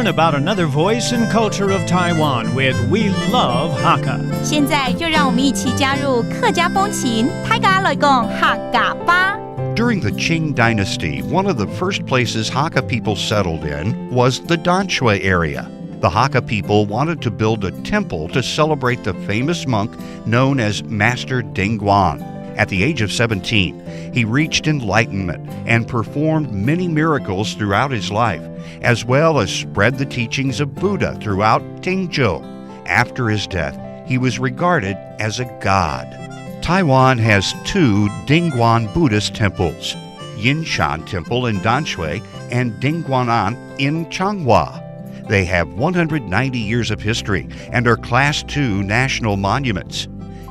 learn about another voice and culture of Taiwan with We Love Hakka. 现在就让我们一起加入客家风情，大家来讲客家吧。During the Qing Dynasty, one of the first places Hakka people settled in was the Danshui area. The Hakka people wanted to build a temple to celebrate the famous monk known as Master Dingguan. At the age of 17, he reached enlightenment and performed many miracles throughout his life, as well as spread the teachings of Buddha throughout Tingzhou. After his death, he was regarded as a god. Taiwan has two Dingguan Buddhist temples, Yinshan Temple in Danshui and Dingguanan in Changhua. They have 190 years of history and are Class II national monuments.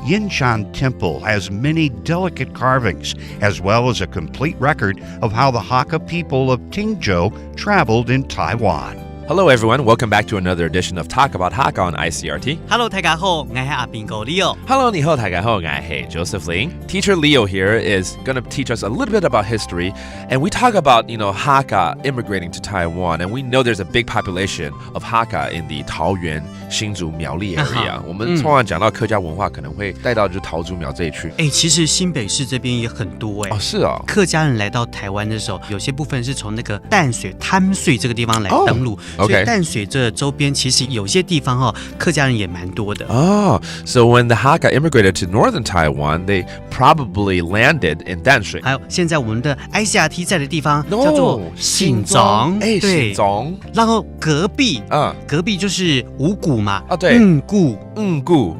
Yinshan Temple has many delicate carvings, as well as a complete record of how the Hakka people of Tingzhou traveled in Taiwan. Hello everyone, welcome back to another edition of Talk About Hakka on Icrt. Hello， 大家好，我係阿邊個 Leo。Hello, 你好，大家好，我係 Joseph Ling. Teacher Leo here is going to teach us a little bit about history, and we talk about, Hakka immigrating to Taiwan, and we know there's a big population of Hakka in the 桃園、新竹、苗栗 area. 我們通常講到客家文化，可能會帶到就桃竹苗這一區。其實新北市這邊也很多哦，是哦。客家人來到台灣的時候，有些部分是從那個淡水灘水這個地方來登陸。所以淡水這周邊其實有些地方客家人也蠻多的。So when the Hakka immigrated to northern Taiwan, they probably landed in 淡水。還有現在我們的 Icrt 在的地方叫做新莊，新莊。然後隔壁就是五股嘛，對，股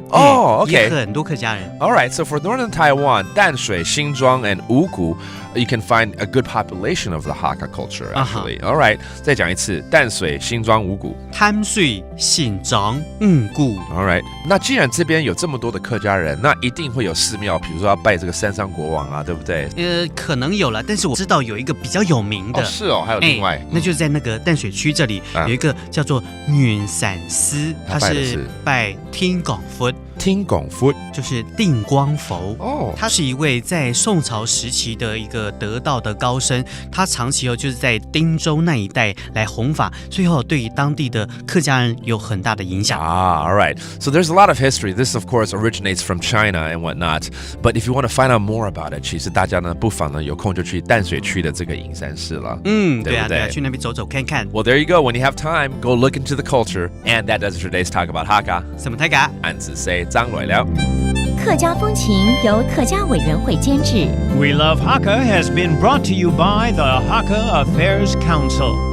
，OK，也很多客家人。All right, so for northern Taiwan, 淡水、新莊 and 五股，you can find a good population of the Hakka culture, actually. All right, 再講一次，淡水、新莊、五股。淡水、新莊、五股。All right, 那既然這邊有這麼多的客家人，那一定會有寺廟，比如說要拜這個三山國王啊，對不對？可能有了，但是我知道有一個比較有名的。是哦，還有另外，那就是在那個淡水區這裡有一個叫做元山寺，它是拜天廣佛。天廣佛就是定光佛他是一位在宋朝時期的一個得道的高僧，他長期就是在汀州那一帶來弘法，所以對於當地的客家人有很大的影響。All right. So there's a lot of history. This, of course, originates from China and whatnot. But if you want to find out more about it, 其實大家呢不妨呢有空就去淡水區的這個銀山寺了。對啊，去那邊走走看看。Well, there you go. When you have time, go look into the culture. And that does it for today's talk about Hakka. 什麼泰嘎？俺只say張來了。客家風情由客家委員會監製。We Love Hakka has been brought to you by the Hakka Affairs Council.